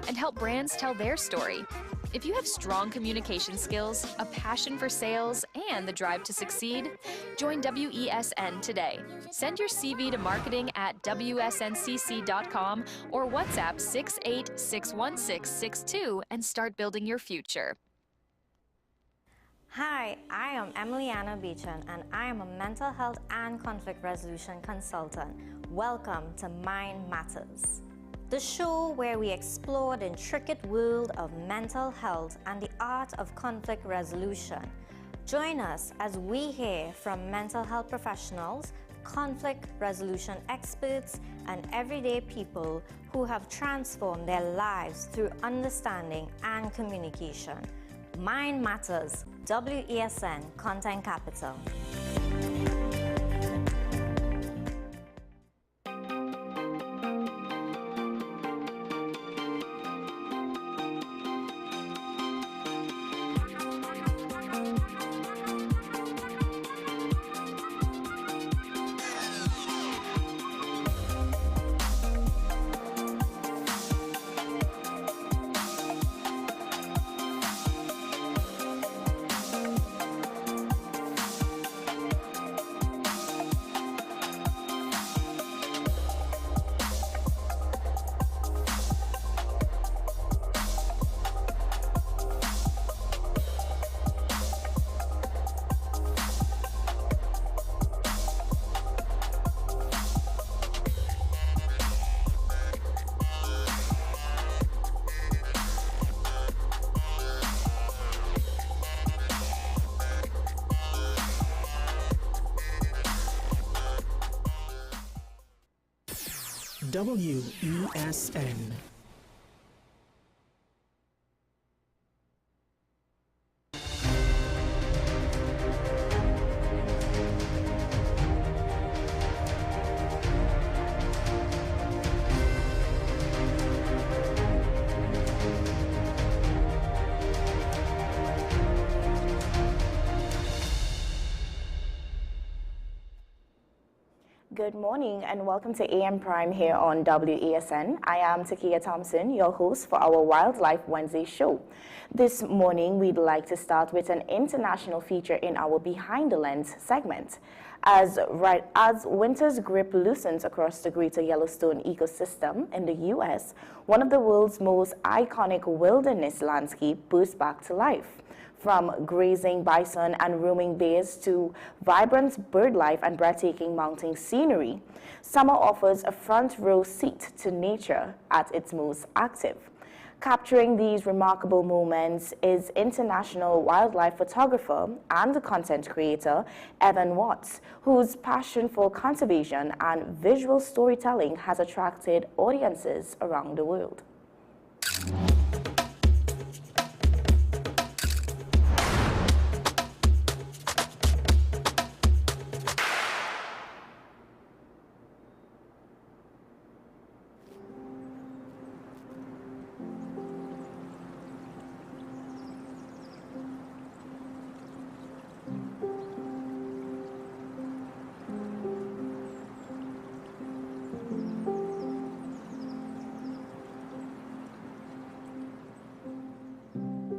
and help brands tell their story. If you have strong communication skills, a passion for sales, and the drive to succeed, join WESN today. Send your CV to marketing@wsncc.com or WhatsApp 6861662 and start building your future. Hi, I am Emiliana Beechan and I am a mental health and conflict resolution consultant. Welcome to Mind Matters, the show where we explore the intricate world of mental health and the art of conflict resolution. Join us as we hear from mental health professionals, conflict resolution experts, and everyday people who have transformed their lives through understanding and communication. Mind Matters, WESN Content Capital. WESN. Good morning and welcome to AM Prime here on WESN. I am Takia Thompson, your host for our Wildlife Wednesday show. This morning, we'd like to start with an international feature in our Behind the Lens segment. As winter's grip loosens across the greater Yellowstone ecosystem in the U.S., one of the world's most iconic wilderness landscapes bursts back to life. From grazing bison and roaming bears to vibrant bird life and breathtaking mountain scenery, summer offers a front row seat to nature at its most active. Capturing these remarkable moments is international wildlife photographer and content creator Evan Watts, whose passion for conservation and visual storytelling has attracted audiences around the world.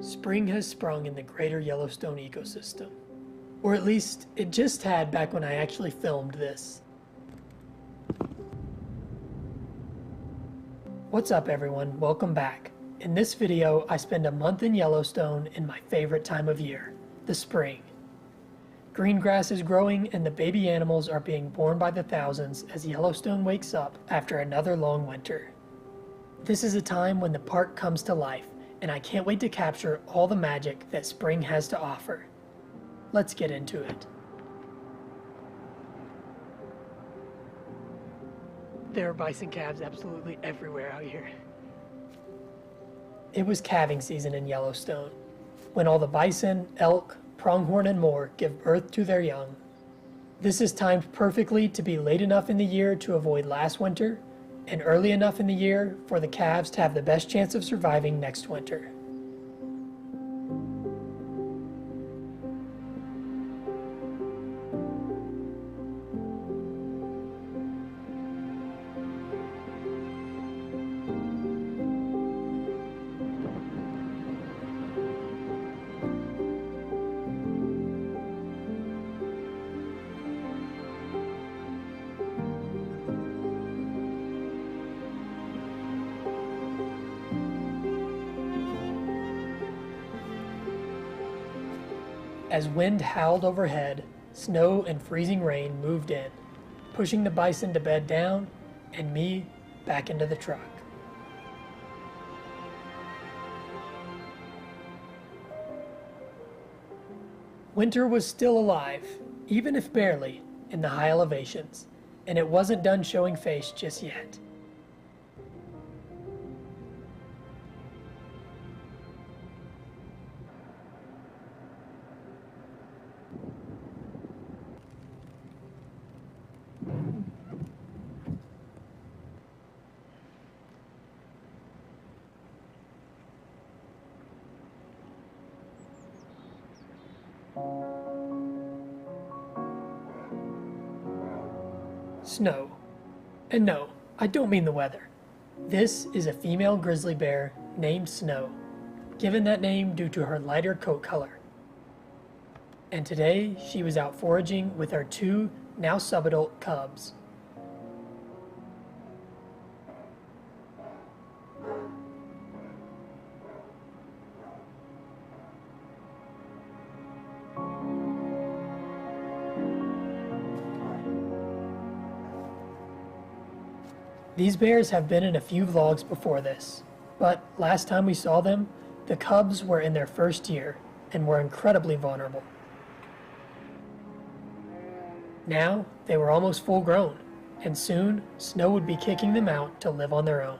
Spring has sprung in the greater Yellowstone ecosystem. Or at least, it just had back when I actually filmed this. What's up everyone, welcome back. In this video, I spend a month in Yellowstone in my favorite time of year, the spring. Green grass is growing and the baby animals are being born by the thousands as Yellowstone wakes up after another long winter. This is a time when the park comes to life, and I can't wait to capture all the magic that spring has to offer. Let's get into it. There are bison calves absolutely everywhere out here. It was calving season in Yellowstone, when all the bison, elk, pronghorn, and more give birth to their young. This is timed perfectly to be late enough in the year to avoid last winter, and early enough in the year for the calves to have the best chance of surviving next winter. As wind howled overhead, snow and freezing rain moved in, pushing the bison to bed down and me back into the truck. Winter was still alive, even if barely, in the high elevations, and it wasn't done showing face just yet. Snow. And no, I don't mean the weather. This is a female grizzly bear named Snow, given that name due to her lighter coat color. And today she was out foraging with our two now subadult cubs. These bears have been in a few vlogs before this, but last time we saw them, the cubs were in their first year and were incredibly vulnerable. Now, they were almost full grown, and soon Snow would be kicking them out to live on their own.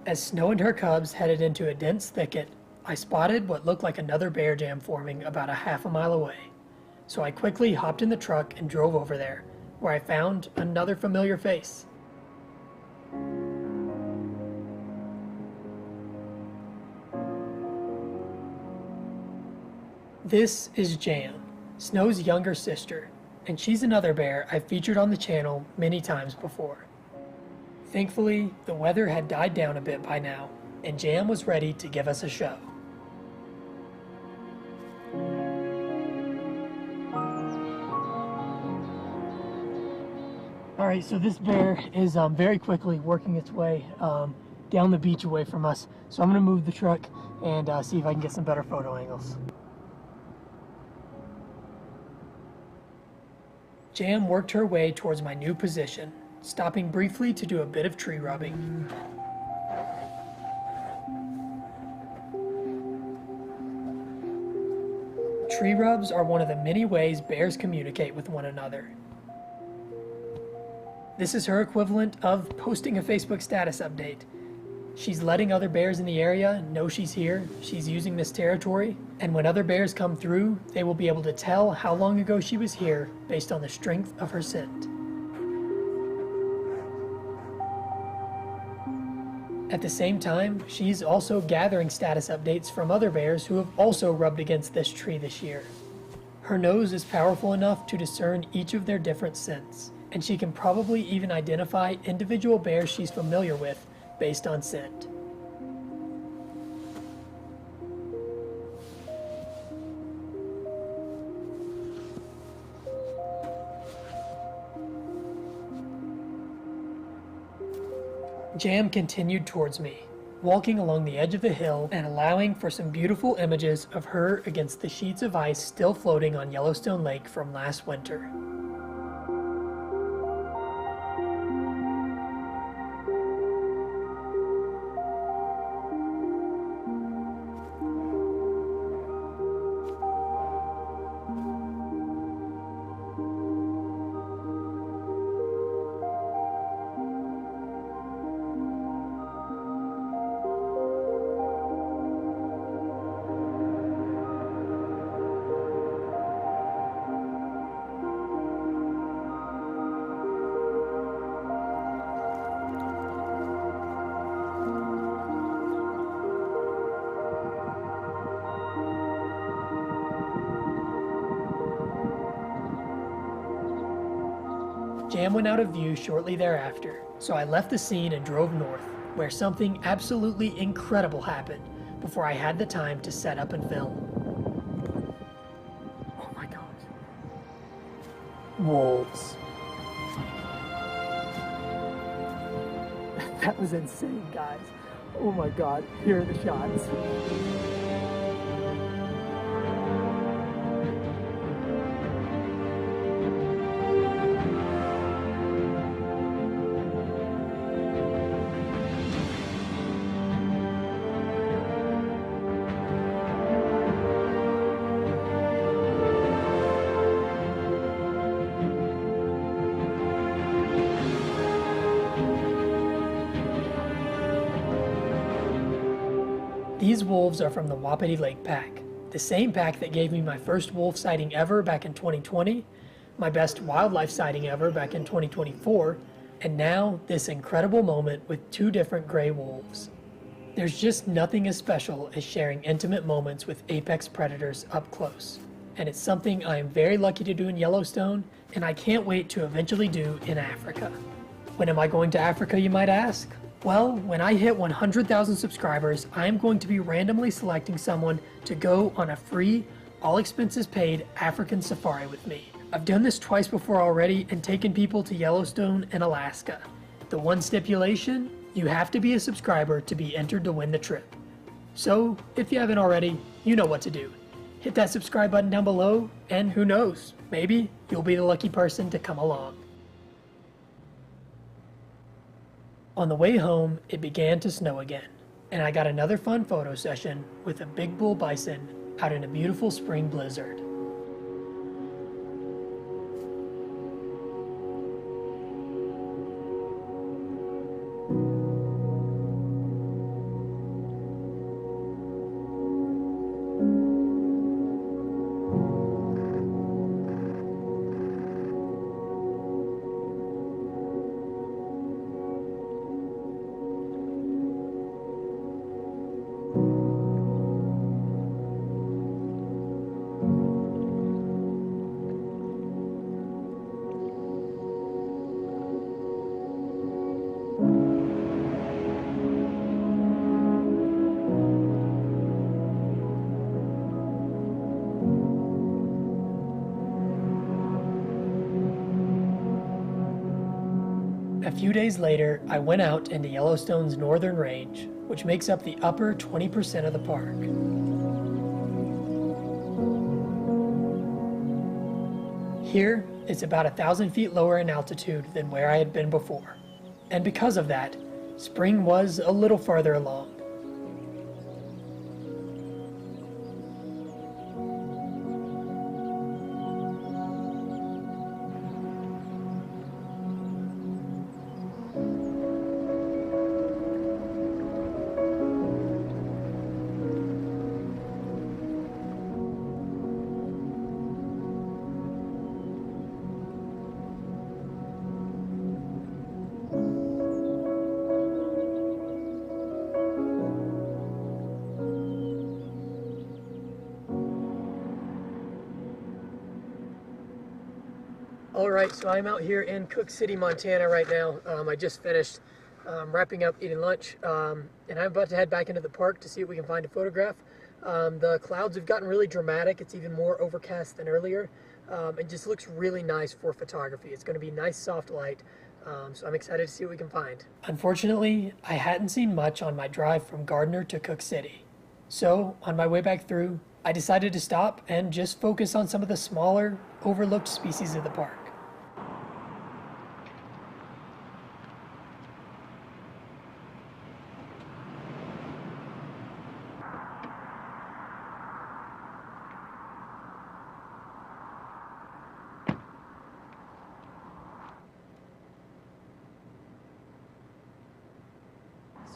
As Snow and her cubs headed into a dense thicket, I spotted what looked like another bear jam forming about a half a mile away. So I quickly hopped in the truck and drove over there, where I found another familiar face. This is Jam, Snow's younger sister, and she's another bear I've featured on the channel many times before. Thankfully, the weather had died down a bit by now, and Jam was ready to give us a show. Alright, so this bear is very quickly working its way down the beach away from us, so I'm going to move the truck and see if I can get some better photo angles. Jam worked her way towards my new position, stopping briefly to do a bit of tree rubbing. Tree rubs are one of the many ways bears communicate with one another. This is her equivalent of posting a Facebook status update. She's letting other bears in the area know she's here, she's using this territory, and when other bears come through, they will be able to tell how long ago she was here based on the strength of her scent. At the same time, she's also gathering status updates from other bears who have also rubbed against this tree this year. Her nose is powerful enough to discern each of their different scents, and she can probably even identify individual bears she's familiar with based on scent. Jam continued towards me, walking along the edge of the hill and allowing for some beautiful images of her against the sheets of ice still floating on Yellowstone Lake from last winter. Jam went out of view shortly thereafter, so I left the scene and drove north, where something absolutely incredible happened before I had the time to set up and film. Oh my God. Wolves. That was insane, guys. Oh my God, here are the shots. These wolves are from the Wapiti Lake Pack, the same pack that gave me my first wolf sighting ever back in 2020, my best wildlife sighting ever back in 2024, and now this incredible moment with 2 different gray wolves. There's just nothing as special as sharing intimate moments with apex predators up close, and it's something I am very lucky to do in Yellowstone, and I can't wait to eventually do in Africa. When am I going to Africa, you might ask? Well, when I hit 100,000 subscribers, I am going to be randomly selecting someone to go on a free, all expenses paid African safari with me. I've done this twice before already and taken people to Yellowstone and Alaska. The one stipulation, you have to be a subscriber to be entered to win the trip. So, if you haven't already, you know what to do. Hit that subscribe button down below, and who knows, maybe you'll be the lucky person to come along. On the way home, it began to snow again, and I got another fun photo session with a big bull bison out in a beautiful spring blizzard. A few days later, I went out into Yellowstone's northern range, which makes up the upper 20% of the park. Here, it's about 1,000 feet lower in altitude than where I had been before, and because of that, spring was a little farther along. Alright, so I'm out here in Cook City, Montana right now. I just finished wrapping up eating lunch, and I'm about to head back into the park to see if we can find a photograph. The clouds have gotten really dramatic. It's even more overcast than earlier. It just looks really nice for photography. It's going to be nice soft light, so I'm excited to see what we can find. Unfortunately, I hadn't seen much on my drive from Gardner to Cook City. So, on my way back through, I decided to stop and just focus on some of the smaller, overlooked species of the park.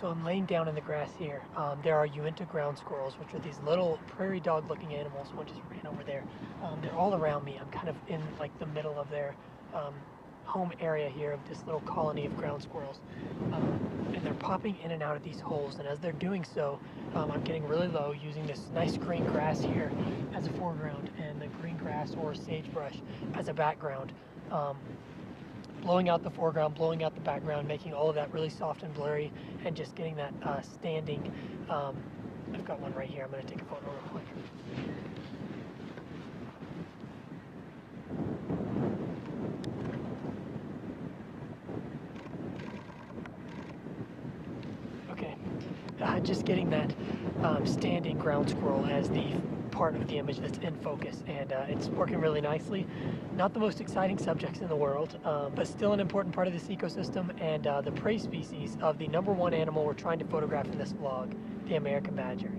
So I'm laying down in the grass here. There are Uinta ground squirrels, which are these little prairie dog looking animals. One just ran over there. They're all around me. I'm kind of in like the middle of their home area here of this little colony of ground squirrels. And they're popping in and out of these holes. And as they're doing so, I'm getting really low using this nice green grass here as a foreground and the green grass or sagebrush as a background. blowing out the foreground, blowing out the background, making all of that really soft and blurry, and just getting that standing. I've got one right here. I'm going to take a photo real quick. Okay, just getting that standing ground squirrel as the part of the image that's in focus, and it's working really nicely. Not the most exciting subjects in the world, but still an important part of this ecosystem, and the prey species of the #1 animal we're trying to photograph in this vlog, the American badger.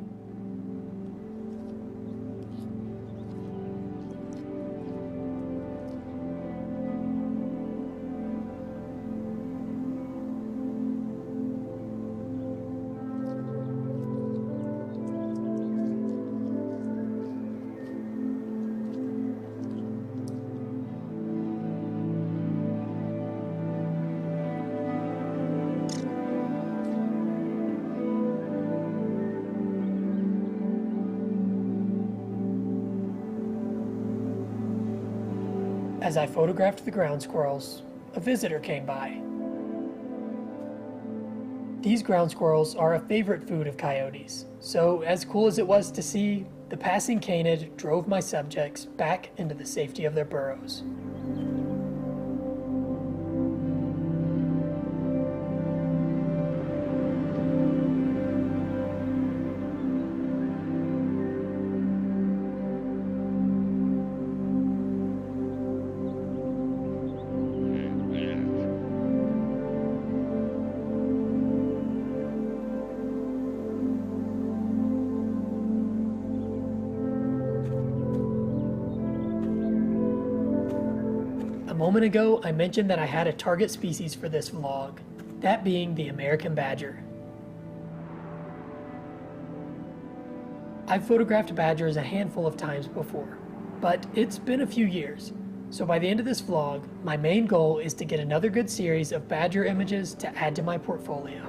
As I photographed the ground squirrels, a visitor came by. These ground squirrels are a favorite food of coyotes, so as cool as it was to see, the passing canid drove my subjects back into the safety of their burrows. A moment ago, I mentioned that I had a target species for this vlog, that being the American badger. I've photographed badgers a handful of times before, but it's been a few years. So by the end of this vlog, my main goal is to get another good series of badger images to add to my portfolio.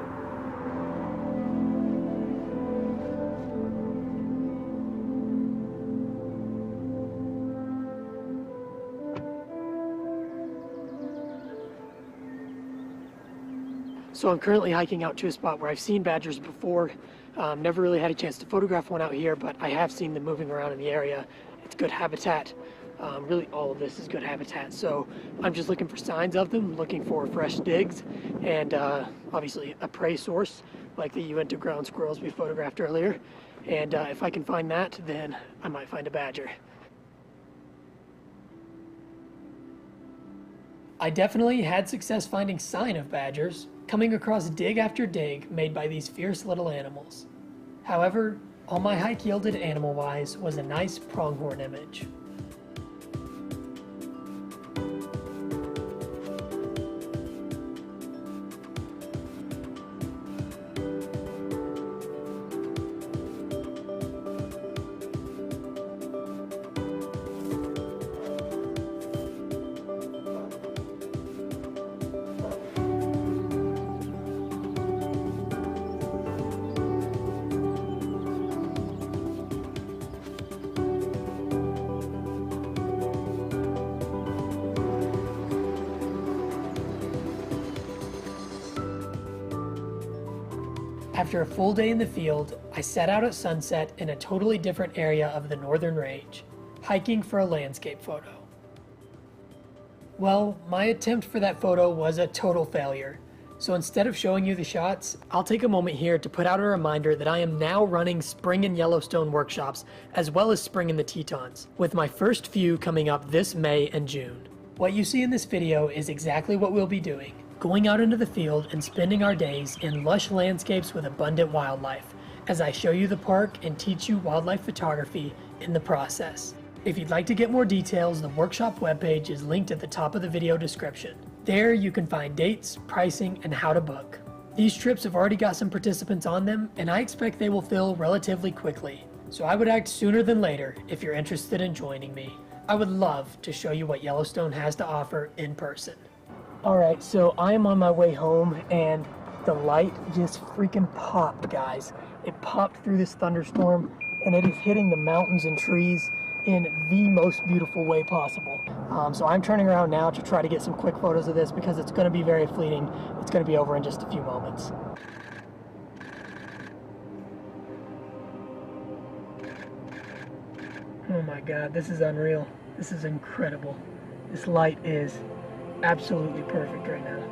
So I'm currently hiking out to a spot where I've seen badgers before. Never really had a chance to photograph one out here, but I have seen them moving around in the area. It's good habitat. Really all of this is good habitat. So I'm just looking for signs of them, looking for fresh digs, and obviously a prey source like the Uinta ground squirrels we photographed earlier. And if I can find that, then I might find a badger. I definitely had success finding sign of badgers, coming across dig after dig made by these fierce little animals. However, all my hike yielded animal-wise was a nice pronghorn image. After a full day in the field, I set out at sunset in a totally different area of the northern range, hiking for a landscape photo. Well, my attempt for that photo was a total failure, so instead of showing you the shots, I'll take a moment here to put out a reminder that I am now running Spring in Yellowstone workshops as well as Spring in the Tetons, with my first few coming up this May and June. What you see in this video is exactly what we'll be doing. Going out into the field and spending our days in lush landscapes with abundant wildlife, as I show you the park and teach you wildlife photography in the process. If you'd like to get more details, the workshop webpage is linked at the top of the video description. There you can find dates, pricing, and how to book. These trips have already got some participants on them, and I expect they will fill relatively quickly. So I would act sooner than later if you're interested in joining me. I would love to show you what Yellowstone has to offer in person. Alright, so I am on my way home and the light just freaking popped, guys. It popped through this thunderstorm and it is hitting the mountains and trees in the most beautiful way possible. So I'm turning around now to try to get some quick photos of this because it's going to be very fleeting. It's going to be over in just a few moments. Oh my God, this is unreal. This is incredible. This light is absolutely perfect right now.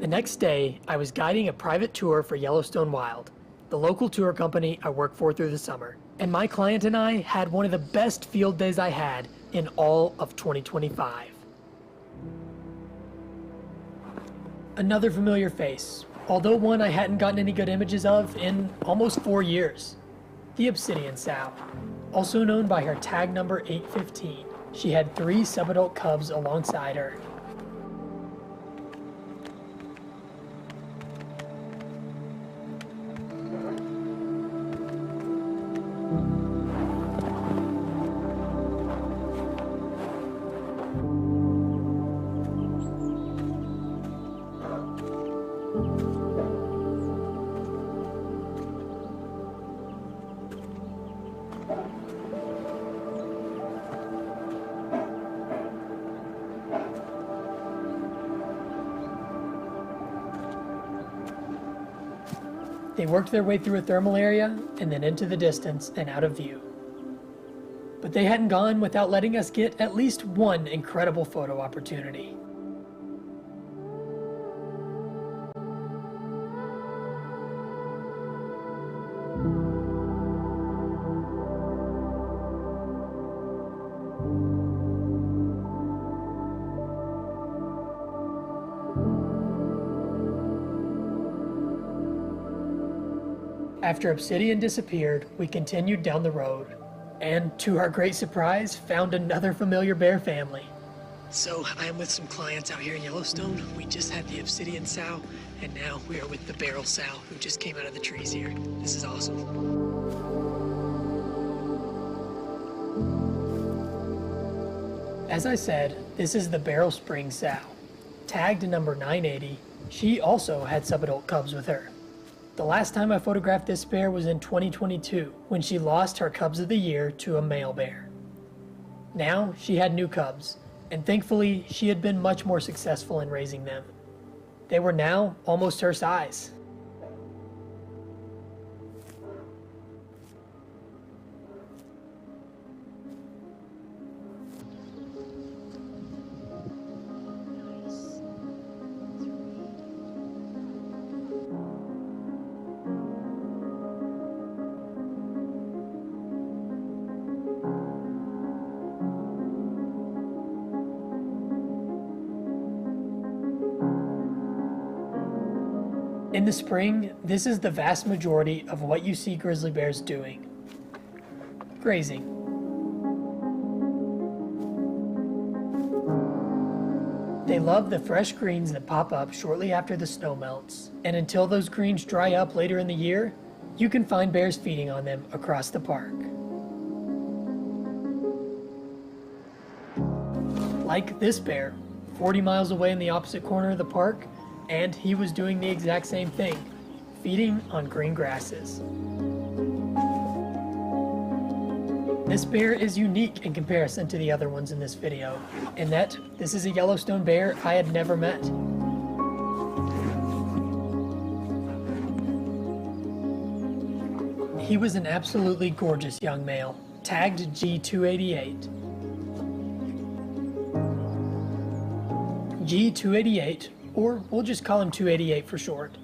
The next day, I was guiding a private tour for Yellowstone Wild, the local tour company I work for through the summer. And my client and I had one of the best field days I had in all of 2025. Another familiar face, although one I hadn't gotten any good images of in almost 4 years. The Obsidian sow, also known by her tag number 815. She had 3 subadult cubs alongside her. They worked their way through a thermal area and then into the distance and out of view. But they hadn't gone without letting us get at least one incredible photo opportunity. After Obsidian disappeared, we continued down the road, and to our great surprise, found another familiar bear family. So I am with some clients out here in Yellowstone. We just had the Obsidian sow, and now we are with the barrel sow who just came out of the trees here. This is awesome. As I said, this is the barrel spring sow. Tagged number 980, she also had subadult cubs with her. The last time I photographed this bear was in 2022, when she lost her cubs of the year to a male bear. Now she had new cubs, and thankfully she had been much more successful in raising them. They were now almost her size. In the spring, this is the vast majority of what you see grizzly bears doing. Grazing. They love the fresh greens that pop up shortly after the snow melts, and until those greens dry up later in the year, you can find bears feeding on them across the park. Like this bear, 40 miles away in the opposite corner of the park, and he was doing the exact same thing, feeding on green grasses. This bear is unique in comparison to the other ones in this video, in that this is a Yellowstone bear I had never met. He was an absolutely gorgeous young male, tagged G288. G288, or we'll just call him 288 for short,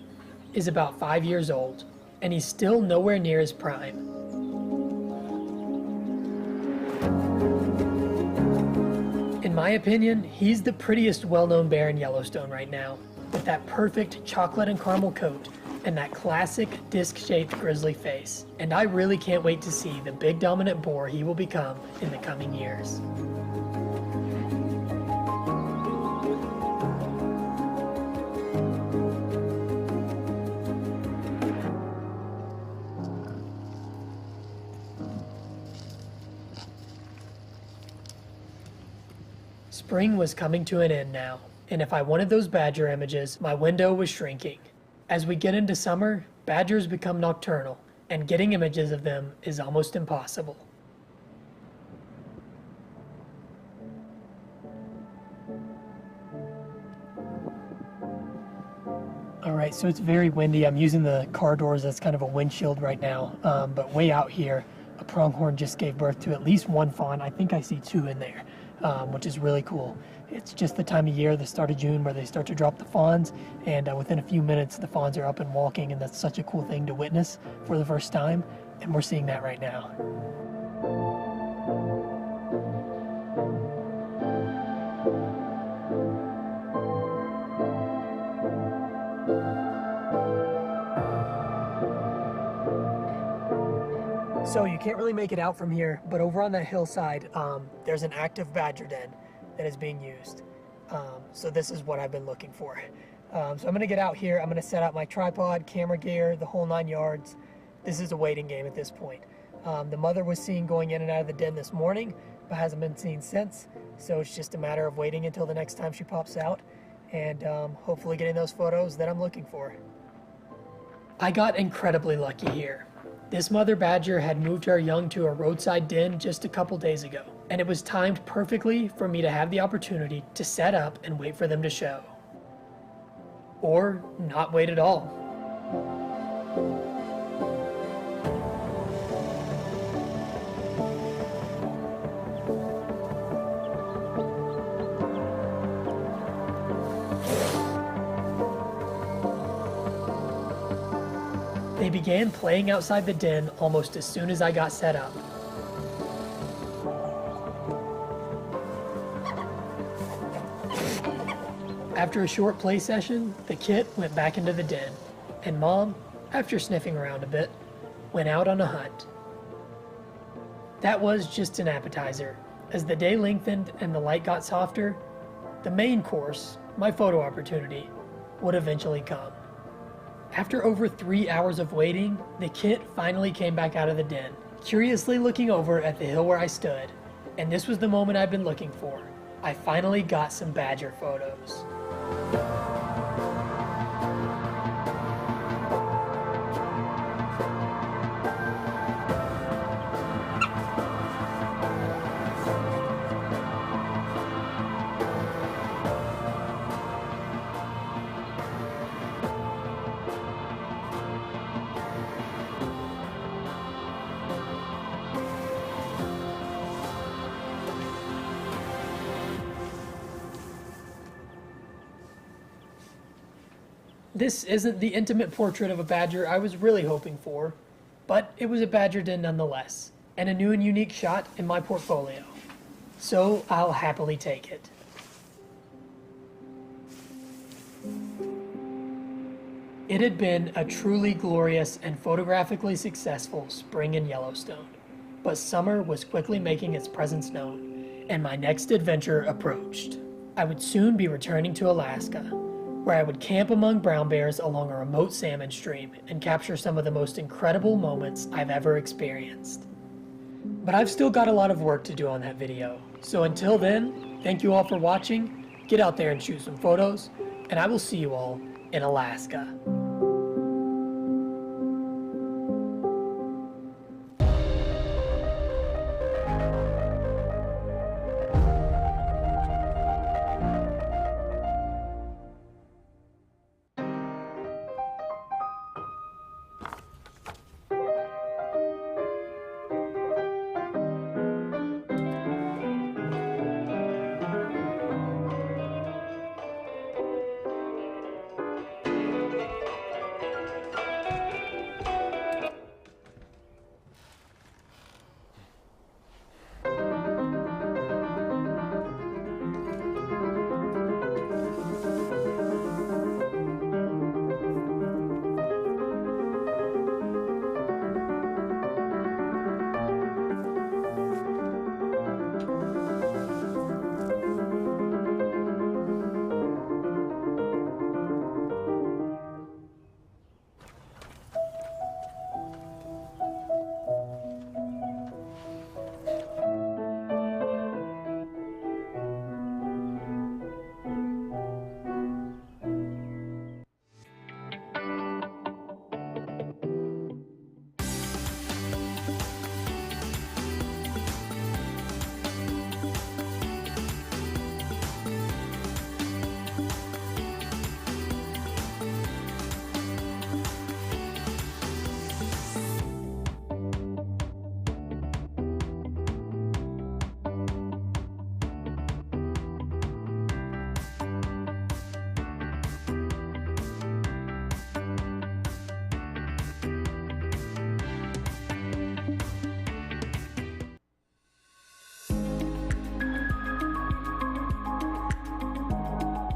is about 5 years old, and he's still nowhere near his prime. In my opinion, he's the prettiest well-known bear in Yellowstone right now. with that perfect chocolate and caramel coat and that classic disc-shaped grizzly face. And I really can't wait to see the big dominant boar he will become in the coming years. Spring was coming to an end now, and if I wanted those badger images, my window was shrinking. As we get into summer, badgers become nocturnal, and getting images of them is almost impossible. Alright, so it's very windy. I'm using the car doors as kind of a windshield right now, but way out here, a pronghorn just gave birth to at least one fawn. I think I see two in there, which is really cool. It's just the time of year, the start of June, where they start to drop the fawns, and within a few minutes the fawns are up and walking, and that's such a cool thing to witness for the first time, and we're seeing that right now. So you can't really make it out from here, but over on that hillside, there's an active badger den that is being used. So this is what I've been looking for. So I'm gonna get out here, I'm gonna set up my tripod, camera gear, the whole 9 yards. This is a waiting game at this point. The mother was seen going in and out of the den this morning, but hasn't been seen since. So it's just a matter of waiting until the next time she pops out and hopefully getting those photos that I'm looking for. I got incredibly lucky here. This mother badger had moved her young to a roadside den just a couple days ago, and it was timed perfectly for me to have the opportunity to set up and wait for them to show. Or not wait at all. They began playing outside the den almost as soon as I got set up. After a short play session, the kit went back into the den, and Mom, after sniffing around a bit, went out on a hunt. That was just an appetizer. As the day lengthened and the light got softer, the main course, my photo opportunity, would eventually come. After over 3 hours of waiting, the kit finally came back out of the den, curiously looking over at the hill where I stood, and this was the moment I'd been looking for. I finally got some badger photos. This isn't the intimate portrait of a badger I was really hoping for, but it was a badger den nonetheless, and a new and unique shot in my portfolio. So I'll happily take it. It had been a truly glorious and photographically successful spring in Yellowstone, but summer was quickly making its presence known, and my next adventure approached. I would soon be returning to Alaska, where I would camp among brown bears along a remote salmon stream and capture some of the most incredible moments I've ever experienced. But I've still got a lot of work to do on that video, so until then, thank you all for watching, get out there and shoot some photos, and I will see you all in Alaska.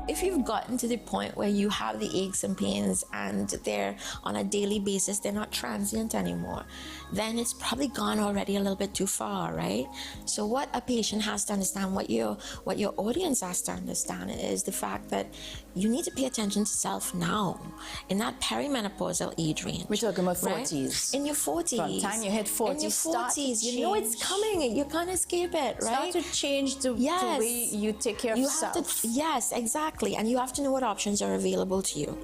if you've gotten to the point where you have the aches and pains and they're on a daily basis, they're not transient anymore, then it's probably gone already a little bit too far, right? So what a patient has to understand, what your audience has to understand, is the fact that you need to pay attention to self now, in that perimenopausal age range. We're talking about right? 40s. In your 40s. From the time you hit 40, in your start 40s, to you know it's change. coming. You can't escape it, right? Start to change the way you take care of yourself. Yes, exactly. And you have to know what options are available to you.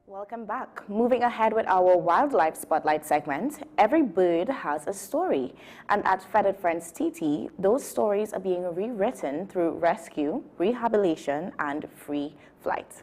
Welcome back. Moving ahead with our Wildlife Spotlight segment, every bird has a story. And at Feathered Friends TT, those stories are being rewritten through rescue, rehabilitation, and free flight.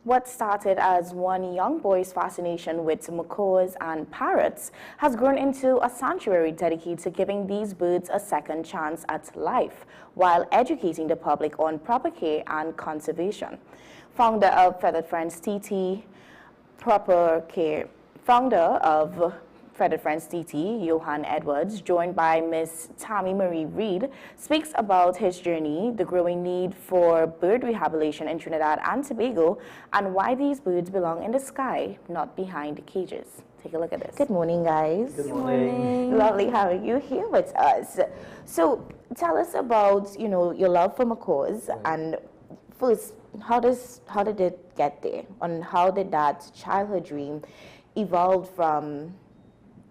What started as one young boy's fascination with macaws and parrots has grown into a sanctuary dedicated to giving these birds a second chance at life, while educating the public on proper care and conservation. Founder of Feathered Friends TT, Feathered Friends TT, Johan Edwards, joined by Miss Tammy Marie Reed, speaks about his journey, the growing need for bird rehabilitation in Trinidad and Tobago, and why these birds belong in the sky, not behind cages. Take a look at this. Good morning, guys. Good morning. Lovely having you here with us. So tell us about, your love for macaws, and first, how did it get there? And how did that childhood dream evolve from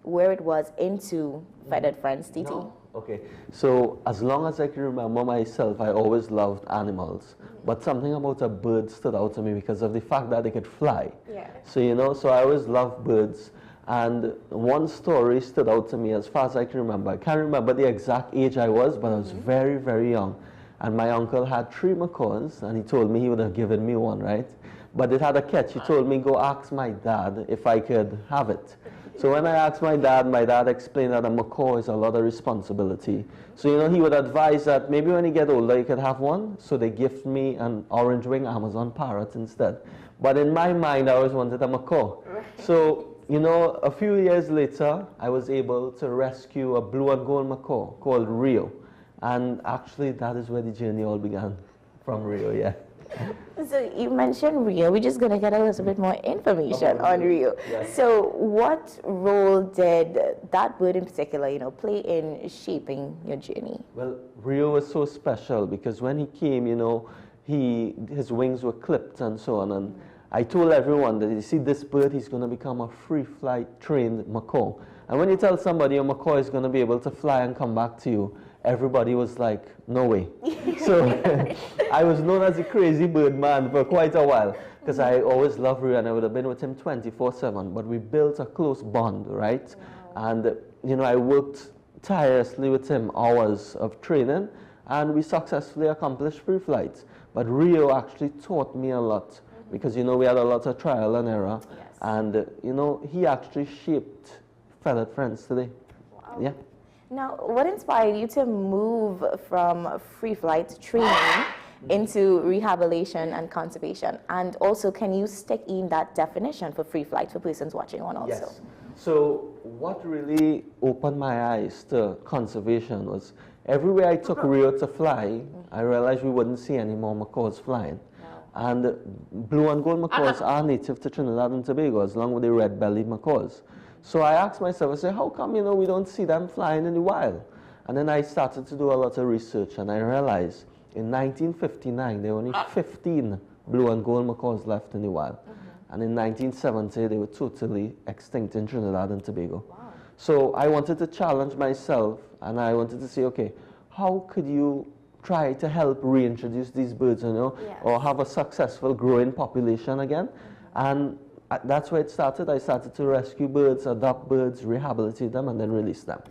where it was into Feathered Friends TT? No. Okay, so as long as I can remember myself, I always loved animals. But something about a bird stood out to me because of the fact that they could fly. Yeah. So, so I always loved birds. And one story stood out to me as far as I can remember. I can't remember the exact age I was, but I was very, very young. And my uncle had 3 macaws, and he told me he would have given me one, right? But it had a catch. He told me, go ask my dad if I could have it. So when I asked my dad explained that a macaw is a lot of responsibility. So, he would advise that maybe when you get older, you could have one. So they gifted me an orange-winged Amazon parrot instead. But in my mind, I always wanted a macaw. So, a few years later, I was able to rescue a blue and gold macaw called Rio. And actually, that is where the journey all began, from Rio, yeah. So you mentioned Rio. We're just going to get a little bit more information on Rio. Yes. So what role did that bird in particular, play in shaping your journey? Well, Rio was so special because when he came, his wings were clipped and so on. And I told everyone that, you see, this bird, he's going to become a free flight trained macaw. And when you tell somebody a macaw is going to be able to fly and come back to you, everybody was like, no way. So I was known as a crazy bird man for quite a while because I always loved Rio and I would have been with him 24/7. But we built a close bond, right? Wow. And, I worked tirelessly with him, hours of training, and we successfully accomplished free flights. But Rio actually taught me a lot because, we had a lot of trial and error. Yes. And, he actually shaped Feathered Friends today. Wow. Yeah. Now, what inspired you to move from free flight training into rehabilitation and conservation? And also, can you stick in that definition for free flight for persons watching on also? Yes. So what really opened my eyes to conservation was everywhere I took Rio to fly, I realized we wouldn't see any more macaws flying. Wow. And blue and gold macaws are native to Trinidad and Tobago, as long with the red-bellied macaws. So I asked myself, I said, how come, we don't see them flying in the wild? And then I started to do a lot of research, and I realized in 1959, there were only 15 blue and gold macaws left in the wild. And in 1970, they were totally extinct in Trinidad and Tobago. Wow. So I wanted to challenge myself, and I wanted to say, okay, how could you try to help reintroduce these birds, yes, or have a successful growing population again? And that's where it started. I started to rescue birds, adopt birds, rehabilitate them, and then release them.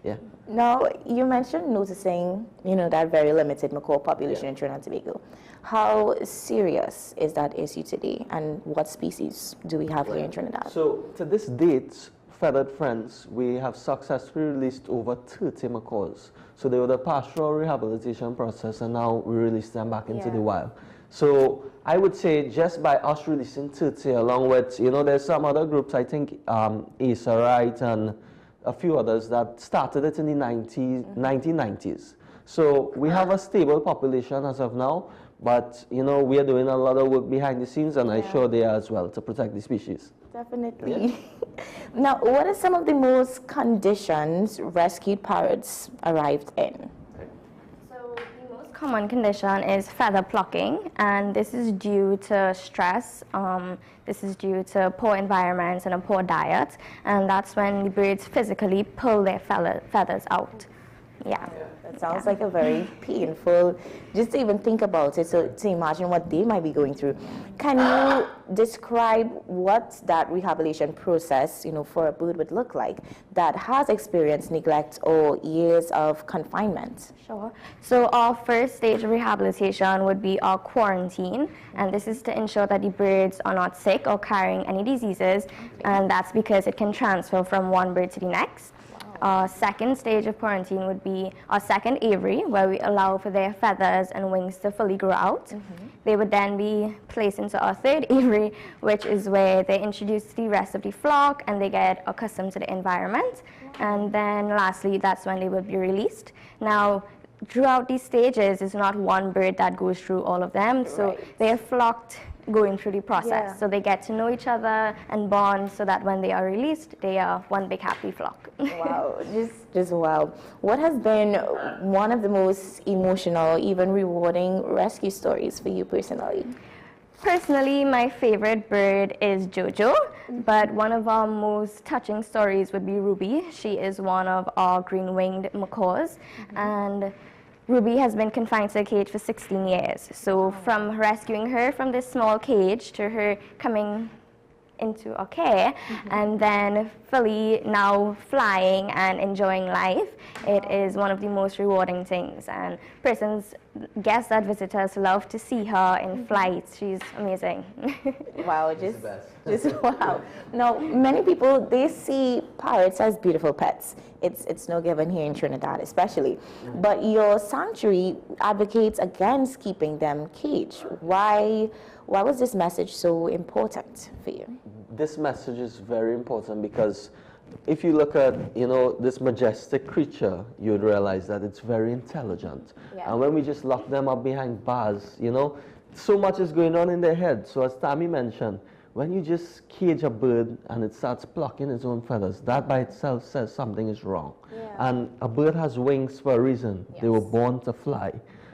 Yeah. Now, you mentioned noticing, that very limited macaw population in Trinidad and Tobago. How serious is that issue today, and what species do we have here in Trinidad? So to this date, Feathered Friends, we have successfully released over 30 macaws. So they were the pastoral rehabilitation process, and now we release them back into the wild. So I would say just by us releasing 30, along with, you know, there's some other groups, I think Asa Right and a few others that started it in the 1990s. So we have a stable population as of now, but, you know, we are doing a lot of work behind the scenes, and I'm sure they are as well, to protect the species. Definitely. Now, what are some of the most conditions rescued parrots arrived in? So the most common condition is feather plucking, and this is due to stress. This is due to poor environments and a poor diet, and that's when the birds physically pull their feathers out. Yeah. That sounds like a very painful, just to even think about it, so to imagine what they might be going through. Can you describe what that rehabilitation process, you know, for a bird would look like that has experienced neglect or years of confinement? Sure. So our first stage of rehabilitation would be our quarantine, and this is to ensure that the birds are not sick or carrying any diseases, and that's because it can transfer from one bird to the next. Our second stage of quarantine would be our second aviary, where we allow for their feathers and wings to fully grow out. They would then be placed into our third aviary, which is where they're introduced to the rest of the flock and they get accustomed to the environment. And then lastly, that's when they would be released. Now, throughout these stages, it's not one bird that goes through all of them, so they're flocked going through the process. So they get to know each other and bond so that when they are released, they are one big happy flock. Wow, just wow. What has been one of the most emotional, even rewarding rescue stories for you personally? Personally, my favorite bird is Jojo, but one of our most touching stories would be Ruby. She is one of our green-winged macaws, and Ruby has been confined to a cage for 16 years. So from rescuing her from this small cage to her coming into our care and then fully now flying and enjoying life, it is one of the most rewarding things. And guests that visit us love to see her in flight. She's amazing. Wow, just wow. Now, many people, they see parrots as beautiful pets. It's no given here in Trinidad, especially. But your sanctuary advocates against keeping them caged. Why was this message so important for you? This message is very important because if you look at, you know, this majestic creature, you would realize that it's very intelligent. And when we just lock them up behind bars, you know, so much is going on in their head. So as Tammy mentioned, when you just cage a bird and it starts plucking its own feathers, that by itself says something is wrong. And a bird has wings for a reason. They were born to fly.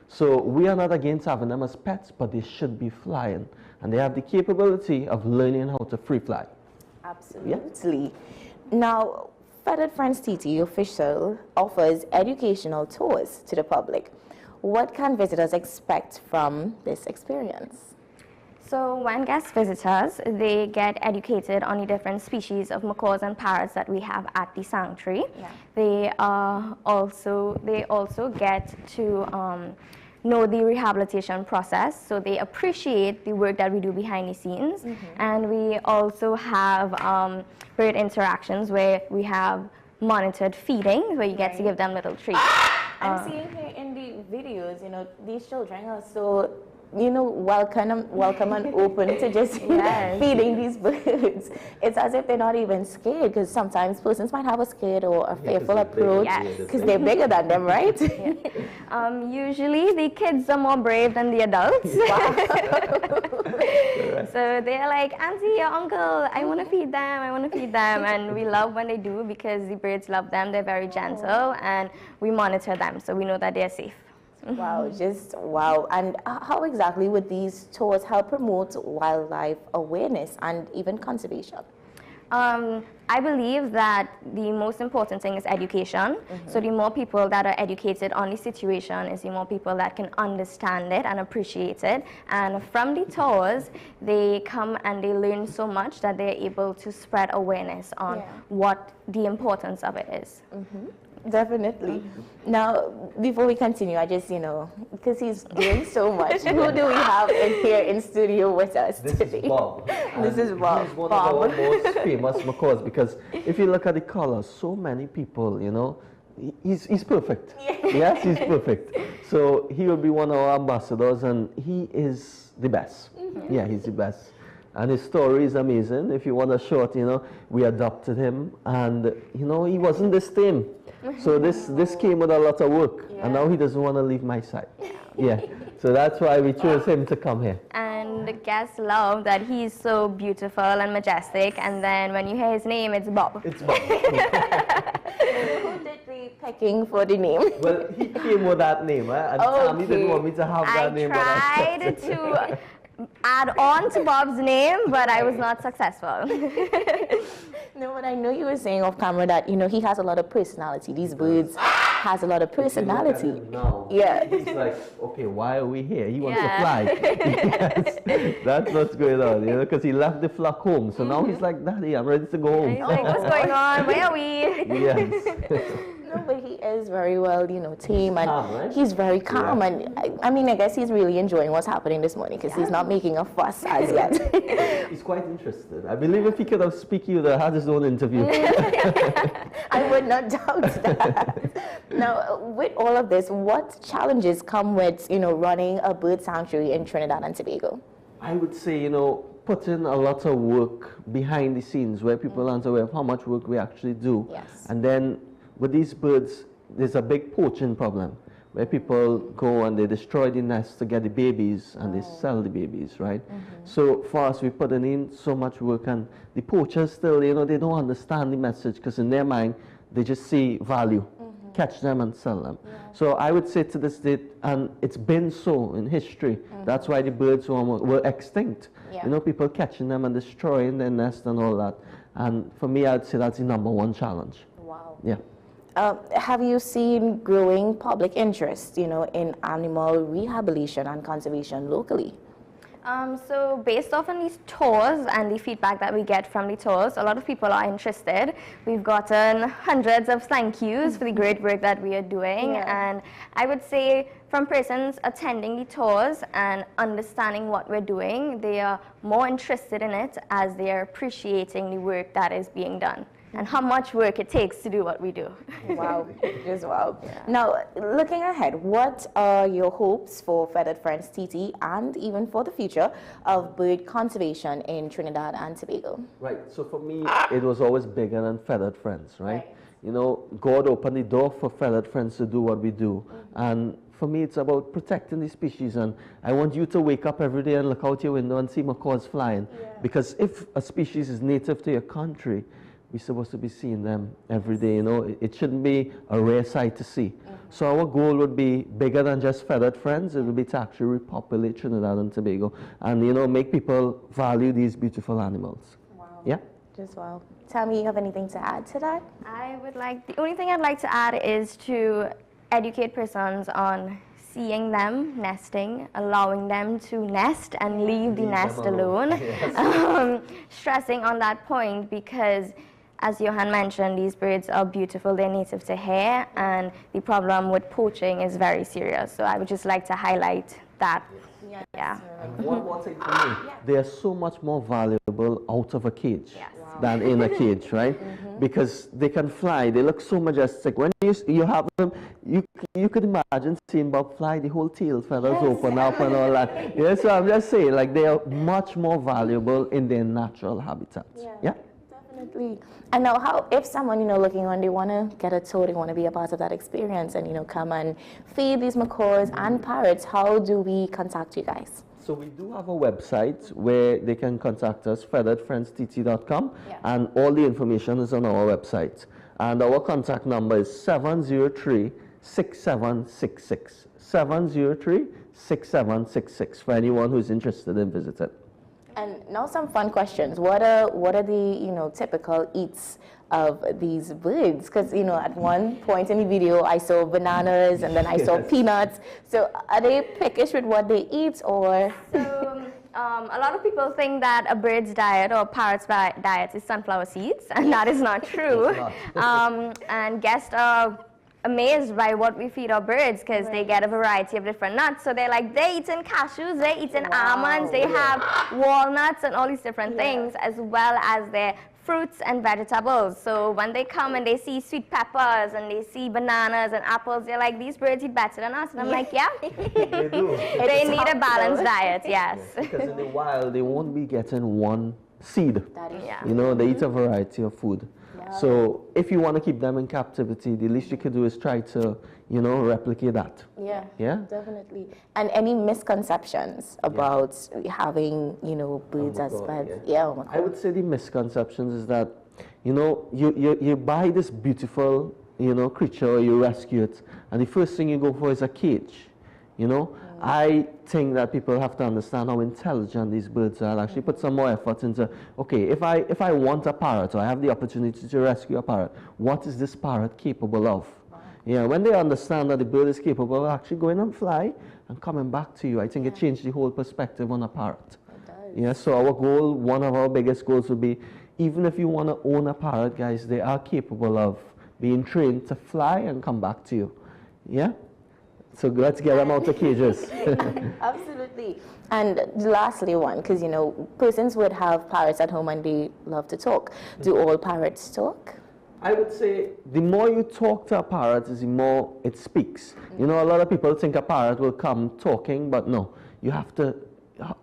So we are not against having them as pets, but they should be flying. And they have the capability of learning how to free fly. Absolutely. Now, Feathered Friends TT official offers educational tours to the public. What can visitors expect from this experience? So when guests visit us, they get educated on the different species of macaws and parrots that we have at the sanctuary. They also get to know the rehabilitation process, so they appreciate the work that we do behind the scenes. And we also have bird interactions where we have monitored feeding, where you get to give them little treats. I'm seeing here in the videos, you know, these children are so, you know, welcome and open to just feeding these birds. It's as if they're not even scared, because sometimes persons might have a scared or a fearful approach because they're bigger than them, right? Usually the kids are more brave than the adults. So they're like, auntie or uncle, I want to feed them, and we love when they do because the birds love them. They're very gentle, and we monitor them so we know that they're safe. Wow, just wow. And how exactly would these tours help promote wildlife awareness and even conservation? I believe that the most important thing is education. So the more people that are educated on the situation is the more people that can understand it and appreciate it. And from the tours, they come and they learn so much that they're able to spread awareness on what the importance of it is. Definitely. Now, before we continue, I just, because he's doing so much, who do we have here in studio with us today? This is Bob. This is Bob. He's one of our most famous macaws because if you look at the colors, so many people, he's perfect. Yes, he's perfect. So he will be one of our ambassadors, and he is the best. Yeah, he's the best. And his story is amazing. If you want a short, we adopted him, and he wasn't this tame. So this came with a lot of work, and now he doesn't want to leave my side. Yeah, so that's why we chose him to come here. And the guests love that he's so beautiful and majestic, and then when you hear his name, it's Bob. It's Bob. Who did we picking for the name? Well, he came with that name, and Tammy didn't want me to have that name. I tried to add on to Bob's name, but I was not successful. No, but I know you were saying off camera that, he has a lot of personality. These birds has a lot of personality. Now, yeah. He's like, okay, why are we here? He wants to fly. Yes, that's what's going on, because he left the flock home. So now he's like, Daddy, I'm ready to go home. He's like, what's going on? Where are we? Yes. No, but he is very well, tame, and calm, right? he's very calm. And I guess he's really enjoying what's happening this morning because he's not making a fuss as yet. He's quite interested. I believe if he could have spoken, he would have had his own interview. I would not doubt that. Now, with all of this, what challenges come with, running a bird sanctuary in Trinidad and Tobago? I would say, putting a lot of work behind the scenes where people aren't aware of how much work we actually do. Yes. And then with these birds, there's a big poaching problem where people go and they destroy the nest to get the babies and they sell the babies, right? So for us, we put in so much work, and the poachers still, they don't understand the message because in their mind, they just see value, catch them and sell them. So I would say to this date, and it's been so in history, that's why the birds were extinct. People catching them and destroying their nest and all that. And for me, I'd say that's the #1 challenge. Wow. Yeah. Have you seen growing public interest, in animal rehabilitation and conservation locally? So based off on these tours and the feedback that we get from the tours, a lot of people are interested. We've gotten hundreds of thank yous for the great work that we are doing. And I would say from persons attending the tours and understanding what we're doing, they are more interested in it as they are appreciating the work that is being done and how much work it takes to do what we do. Wow, just wow. Now, looking ahead, what are your hopes for Feathered Friends TT and even for the future of bird conservation in Trinidad and Tobago? Right, so for me, it was always bigger than Feathered Friends, right? God opened the door for Feathered Friends to do what we do. And for me, it's about protecting the species, and I want you to wake up every day and look out your window and see macaws flying. Because if a species is native to your country, we're supposed to be seeing them every day, It shouldn't be a rare sight to see. So our goal would be bigger than just Feathered Friends. It would be to actually repopulate Trinidad and Tobago and, make people value these beautiful animals. Wow. Yeah? Just wow. Tammy, you have anything to add to that? The only thing I'd like to add is to educate persons on seeing them nesting, allowing them to nest and leave the nest alone. Stressing on that point because, as Johan mentioned, these birds are beautiful, they're native to here, and the problem with poaching is very serious. So I would just like to highlight that. Yeah. And one more thing for me, they are so much more valuable out of a cage than in a cage, right? Because they can fly, they look so majestic. When you have them, you could imagine seeing Bob fly, the whole tail feathers open up and all that. Yeah, so I'm just saying, they are much more valuable in their natural habitats. Yeah? Definitely. And now, if someone, looking on, they want to get a tour, they want to be a part of that experience and, come and feed these macaws and parrots, how do we contact you guys? So we do have a website where they can contact us, featheredfriendstt.com, and all the information is on our website. And our contact number is 703-6766. 703-6766 for anyone who's interested in visiting. And now some fun questions. What are the typical eats of these birds? Because at one point in the video I saw bananas and then I saw peanuts. So are they pickish with what they eat, or? So a lot of people think that a bird's diet or a parrot's diet is sunflower seeds, and that is not true. And guests are amazed by what we feed our birds because they get a variety of different nuts. So they're like, they're eating cashews, they're eating almonds, they have walnuts and all these different things, as well as their fruits and vegetables. So when they come and they see sweet peppers and they see bananas and apples, they're like, these birds eat better than us. And I'm like, yeah. They do. They need a balanced diet, yes. Because in the wild, they won't be getting one seed. That is You know, they eat a variety of food. So if you want to keep them in captivity, the least you can do is try to, you know, replicate that. Yeah, definitely. And any misconceptions about having, you know, birds as pets? I would say the misconceptions is that, you know, you buy this beautiful, you know, creature, you rescue it, and the first thing you go for is a cage, you know. I think that people have to understand how intelligent these birds are. I'll actually put some more effort into, okay, if I want a parrot, or I have the opportunity to rescue a parrot, what is this parrot capable of? Yeah, when they understand that the bird is capable of actually going and fly and coming back to you, I think it changed the whole perspective on a parrot. It does. Yeah, so our goal, one of our biggest goals would be, even if you want to own a parrot, guys, they are capable of being trained to fly and come back to you. Yeah? So let's get them out of cages. Absolutely. And lastly one, because, you know, persons would have parrots at home and they love to talk. Do all parrots talk? I would say the more you talk to a parrot, the more it speaks. You know, a lot of people think a parrot will come talking, but no. You have to,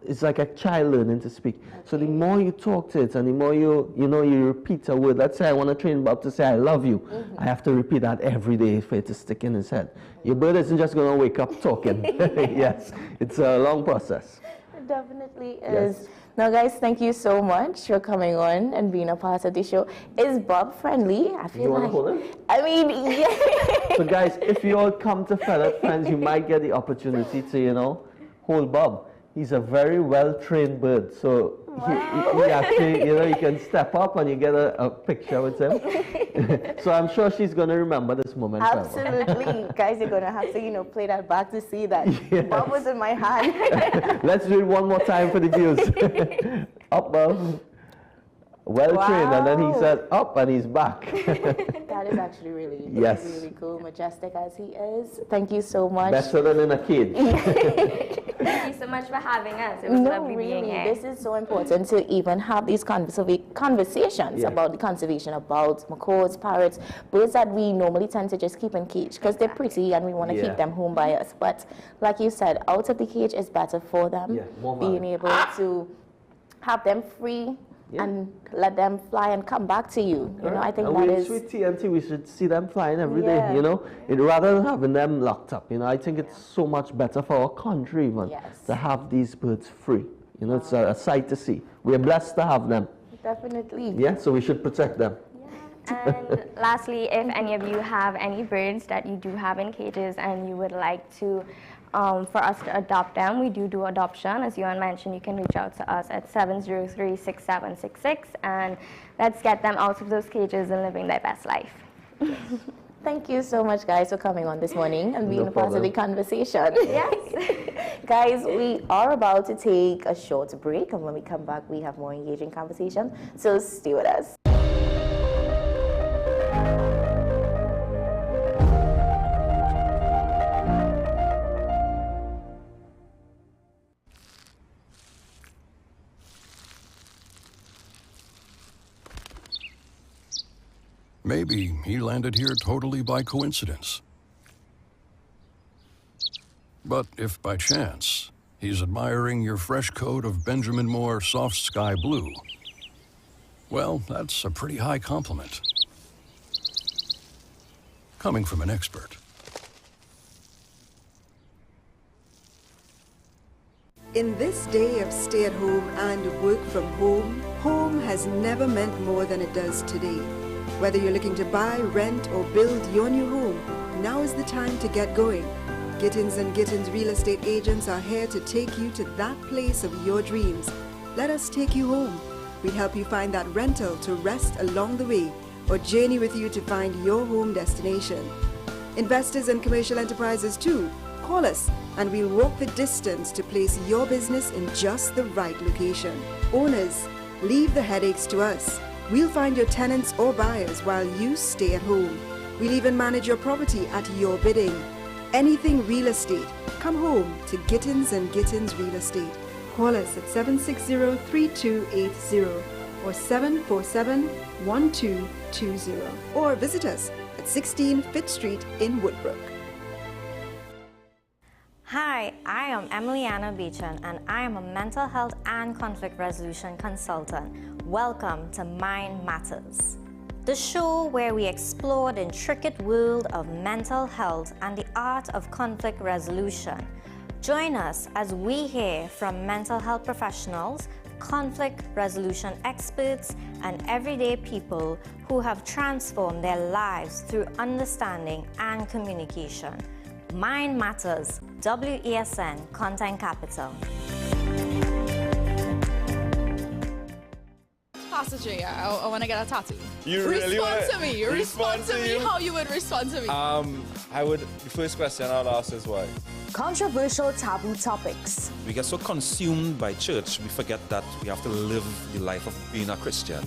it's like a child learning to speak. So the more you talk to it and the more you repeat a word. Let's say I want to train Bob to say I love you. I have to repeat that every day for it to stick in his head. Your bird isn't just going to wake up talking. Yes, it's a long process. It definitely is. Now, guys, thank you so much for coming on and being a part of the show. Is Bob friendly? I feel you want to hold him? I mean, yeah. So, guys, if you all come to Feathered Friends, you might get the opportunity to, you know, hold Bob. He's a very well-trained bird, so he actually, you know, you can step up and you get a picture with him. So I'm sure she's going to remember this moment. Absolutely. Guys, you're going to have to, you know, play that back to see that Bob was in my hand. Let's do it one more time for the viewers. Up, Bob. Well-trained, and then he said up and he's back. That is actually really, really cool, majestic as he is. Thank you so much. Better than in a cage. Thank you so much for having us. It was lovely being here. This is so important to even have these conversations about the conservation, about macaws, parrots, birds that we normally tend to just keep in cage because they're pretty and we want to keep them home by us. But like you said, out of the cage is better for them. Being able to have them free and let them fly and come back to you. You know, I think that is... With TNT, we should see them flying every day, you know, rather than having them locked up. You know, I think it's so much better for our country even to have these birds free. You know, it's a sight to see. We're blessed to have them. Definitely. Yeah, so we should protect them. And lastly, if any of you have any birds that you do have in cages and you would like to for us to adopt them, we do adoption. As Johan mentioned, you can reach out to us at 703-6766 and let's get them out of those cages and living their best life. Thank you so much, guys, for coming on this morning and being a part of the conversation. Yes. Guys, we are about to take a short break, and when we come back, we have more engaging conversation. So stay with us. Maybe he landed here totally by coincidence. But if by chance he's admiring your fresh coat of Benjamin Moore soft sky blue, well, that's a pretty high compliment. Coming from an expert. In this day of stay-at-home and work from home, home has never meant more than it does today. Whether you're looking to buy, rent, or build your new home, now is the time to get going. Gittins & Gittins real estate agents are here to take you to that place of your dreams. Let us take you home. We help you find that rental to rest along the way or journey with you to find your home destination. Investors and commercial enterprises too, call us and we'll walk the distance to place your business in just the right location. Owners, leave the headaches to us. We'll find your tenants or buyers while you stay at home. We'll even manage your property at your bidding. Anything real estate, come home to Gittins & Gittins Real Estate. Call us at 760-3280 or 747-1220 or visit us at 16 Fifth Street in Woodbrook. Hi, I am Emiliana Beechan and I am a mental health and conflict resolution consultant. Welcome to Mind Matters, the show where we explore the intricate world of mental health and the art of conflict resolution. Join us as we hear from mental health professionals, conflict resolution experts, and everyday people who have transformed their lives through understanding and communication. Mind Matters, WESN Content Capital. Pastor J, I want to get a tattoo. You really Respond to me. Respond to me how you would respond to me. The first question I'll ask is why? Controversial taboo topics. We get so consumed by church, we forget that we have to live the life of being a Christian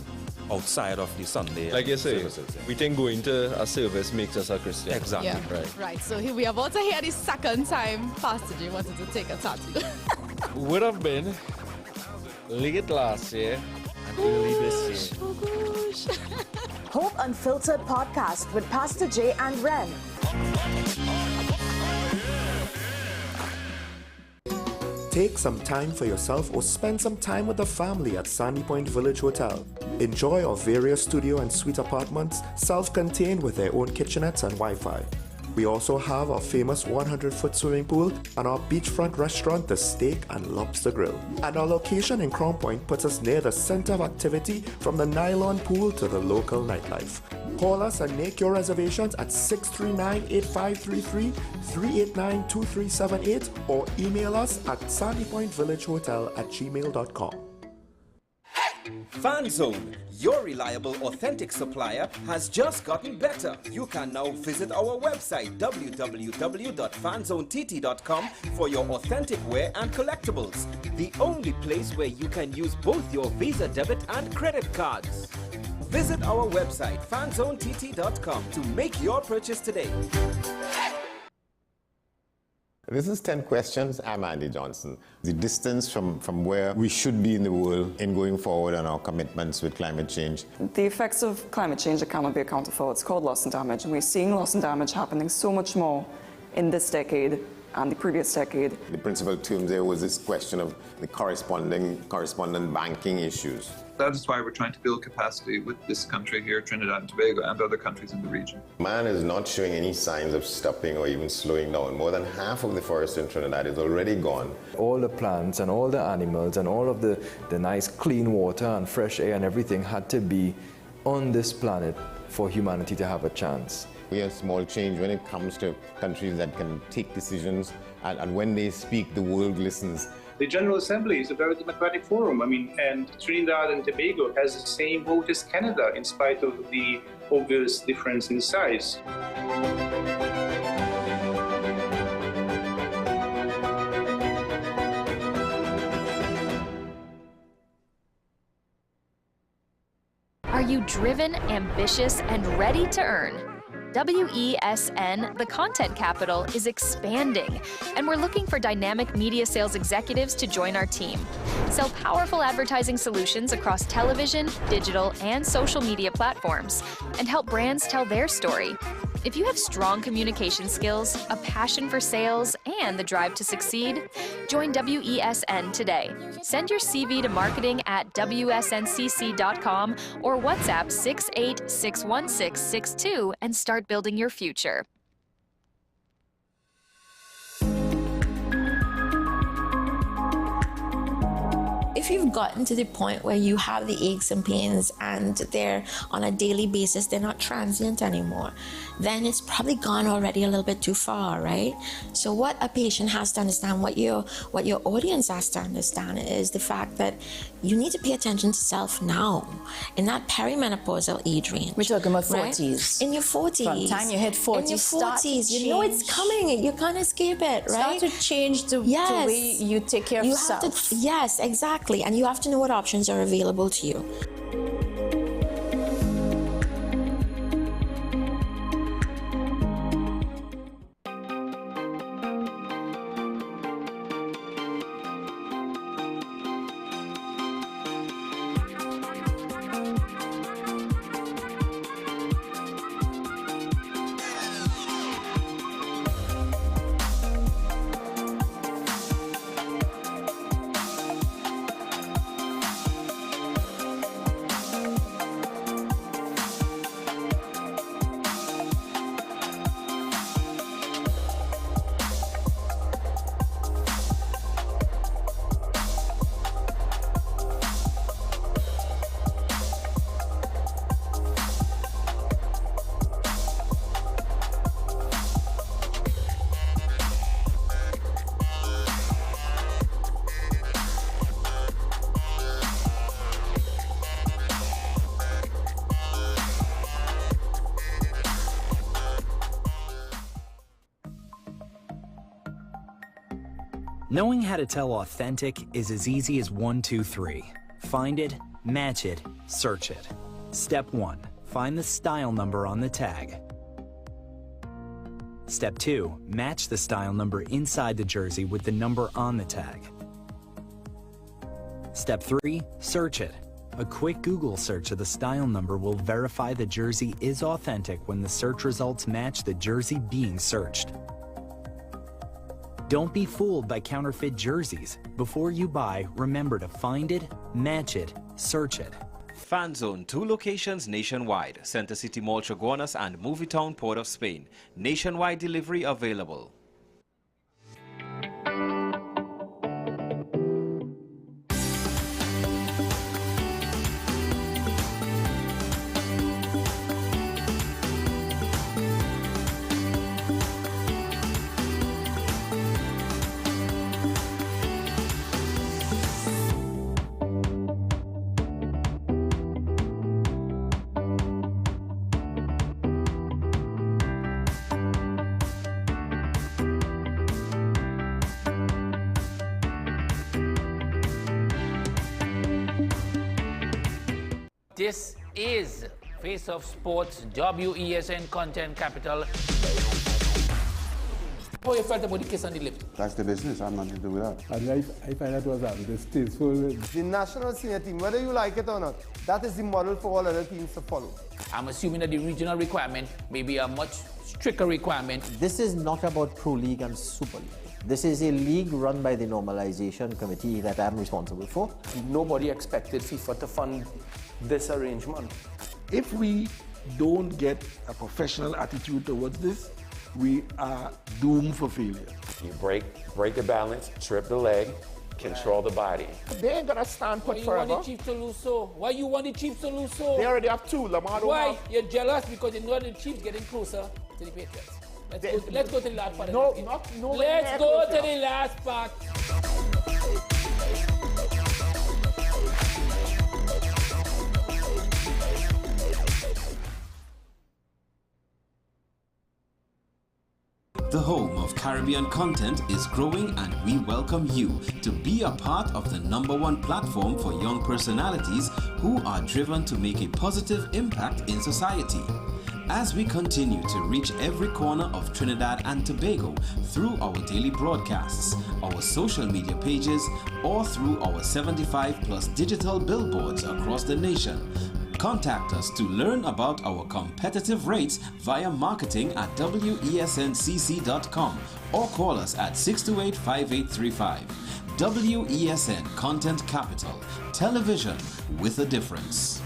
outside of the Sunday. Like you say, services. we think going to a service makes us a Christian. Exactly. Yeah. Right. So here we are about to hear the second time Pastor J wanted to take a tattoo. Would have been late last year and early this year. Oh gosh. Hope Unfiltered podcast with Pastor J and Ren. Take some time for yourself or spend some time with the family at Sandy Point Village Hotel. Enjoy our various studio and suite apartments, self-contained with their own kitchenettes and Wi-Fi. We also have our famous 100-foot swimming pool and our beachfront restaurant, The Steak and Lobster Grill. And our location in Crown Point puts us near the center of activity from the nylon pool to the local nightlife. Call us and make your reservations at 639-8533, 389-2378 or email us at sandypointvillagehotel@gmail.com. FanZone, your reliable, authentic supplier, has just gotten better. You can now visit our website www.fanzonett.com for your authentic wear and collectibles. The only place where you can use both your Visa debit and credit cards. Visit our website fanzonett.com to make your purchase today. This is 10 Questions. I'm Andy Johnson. The distance from where we should be in the world in going forward on our commitments with climate change. The effects of climate change that cannot be accounted for. It's called loss and damage, and we're seeing loss and damage happening so much more in this decade and the previous decade. The principal term there was this question of the correspondent banking issues. That is why we're trying to build capacity with this country here, Trinidad and Tobago, and other countries in the region. Man is not showing any signs of stopping or even slowing down. More than half of the forest in Trinidad is already gone. All the plants and all the animals and all of the nice clean water and fresh air and everything had to be on this planet for humanity to have a chance. We have small change when it comes to countries that can take decisions, and when they speak, the world listens. The General Assembly is a very democratic forum. And Trinidad and Tobago has the same vote as Canada, in spite of the obvious difference in size. Are you driven, ambitious, and ready to earn? WESN, the content capital, is expanding, and we're looking for dynamic media sales executives to join our team. Sell powerful advertising solutions across television, digital, and social media platforms, and help brands tell their story. If you have strong communication skills, a passion for sales, and the drive to succeed, join WESN today. Send your CV to marketing@wsncc.com or WhatsApp 68-61662 and start building your future. If you've gotten to the point where you have the aches and pains and they're on a daily basis, they're not transient anymore, then it's probably gone already a little bit too far, right? So what a patient has to understand, what your audience has to understand is the fact that you need to pay attention to self now, in that perimenopausal age range. We're talking about 40s. Right? In your 40s. From the time you hit 40, in your 40s, you know it's coming. You can't escape it, right? Start to change the way you take care of yourself. Yes, exactly. And you have to know what options are available to you. Knowing how to tell authentic is as easy as 1, 2, 3. Find it, match it, search it. Step 1. Find the style number on the tag. Step 2. Match the style number inside the jersey with the number on the tag. Step 3. Search it. A quick Google search of the style number will verify the jersey is authentic when the search results match the jersey being searched. Don't be fooled by counterfeit jerseys. Before you buy, remember to find it, match it, search it. Fan Zone, 2 locations nationwide. Center City Mall, Chaguanas and Movietown, Port of Spain. Nationwide delivery available. This is Face of Sports, WESN Content Capital. How you felt about the kiss on the lips? That's the business. I'm nothing to do with that. I find that was distasteful. The national senior team, whether you like it or not, that is the model for all other teams to follow. I'm assuming that the regional requirement may be a much stricter requirement. This is not about Pro League and Super League. This is a league run by the Normalization Committee that I'm responsible for. Nobody expected FIFA to fund this arrangement. If we don't get a professional attitude towards this, we are doomed for failure. You break the balance, trip the leg, control the body. They ain't gonna stand put forever. Why you want the Chiefs to lose so? Why you want the Chiefs to lose so? They already have 2. Lamar don't Why? have. You're jealous because you know the Chiefs getting closer to the Patriots. Let's go to the last part. No, of the no. Let's go to the last part. The home of Caribbean content is growing, and we welcome you to be a part of the #1 platform for young personalities who are driven to make a positive impact in society. As we continue to reach every corner of Trinidad and Tobago through our daily broadcasts, our social media pages, or through our 75+ digital billboards across the nation, contact us to learn about our competitive rates via marketing at wesncc.com or call us at 628-5835. WESN Content Capital, television with a difference.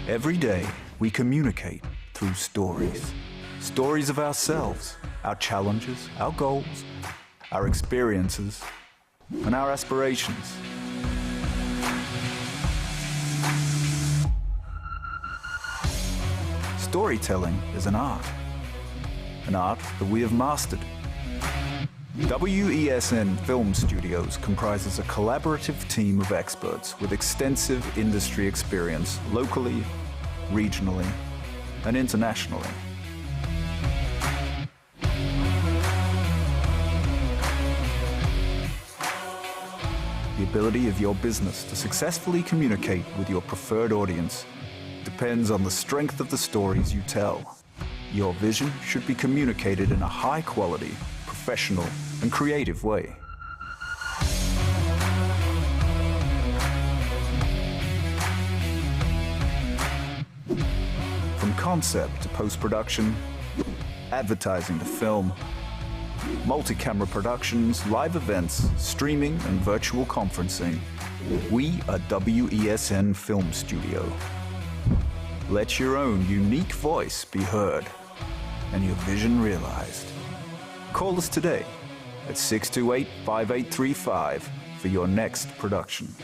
Every day, we communicate through stories. Stories of ourselves, our challenges, our goals, our experiences, and our aspirations. Storytelling is an art that we have mastered. WESN Film Studios comprises a collaborative team of experts with extensive industry experience locally, regionally, and internationally. The ability of your business to successfully communicate with your preferred audience depends on the strength of the stories you tell. Your vision should be communicated in a high-quality, professional, and creative way. From concept to post-production, advertising to film, multi-camera productions, live events, streaming, and virtual conferencing, we are WESN Film Studio. Let your own unique voice be heard and your vision realized. Call us today at 628-5835 for your next production.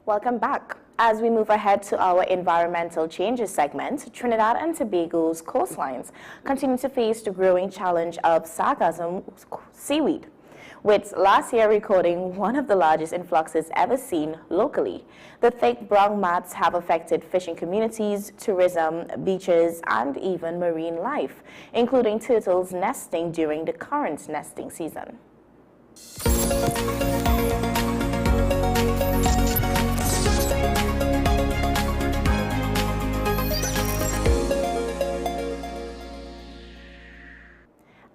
Welcome back. As we move ahead to our environmental changes segment, Trinidad and Tobago's coastlines continue to face the growing challenge of sargassum seaweed, with last year recording one of the largest influxes ever seen locally. The thick brown mats have affected fishing communities, tourism, beaches, and even marine life, including turtles nesting during the current nesting season.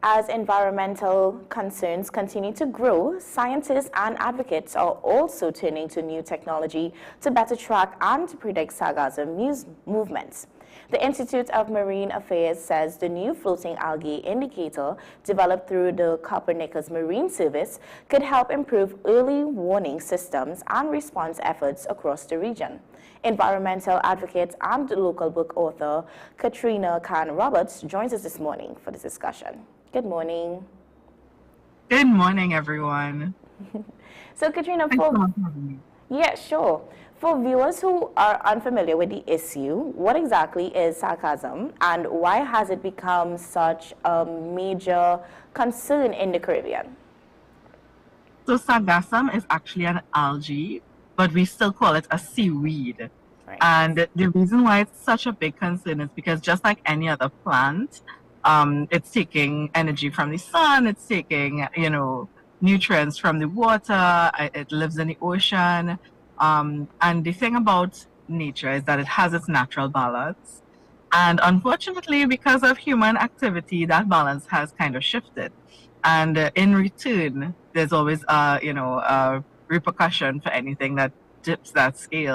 As environmental concerns continue to grow, scientists and advocates are also turning to new technology to better track and predict sargassum movements. The Institute of Marine Affairs says the new floating algae indicator developed through the Copernicus Marine Service could help improve early warning systems and response efforts across the region. Environmental advocate and local book author Katrina Khan-Roberts joins us this morning for this discussion. Good morning. Good morning, everyone. So, Katrina, sure. For viewers who are unfamiliar with the issue, what exactly is sargassum and why has it become such a major concern in the Caribbean? So, sargassum is actually an algae, but we still call it a seaweed. Right. And the reason why it's such a big concern is because just like any other plant, it's taking energy from the sun, it's taking, nutrients from the water, it lives in the ocean. And the thing about nature is that it has its natural balance. And unfortunately, because of human activity, that balance has kind of shifted. And in return, there's always, a repercussion for anything that dips that scale.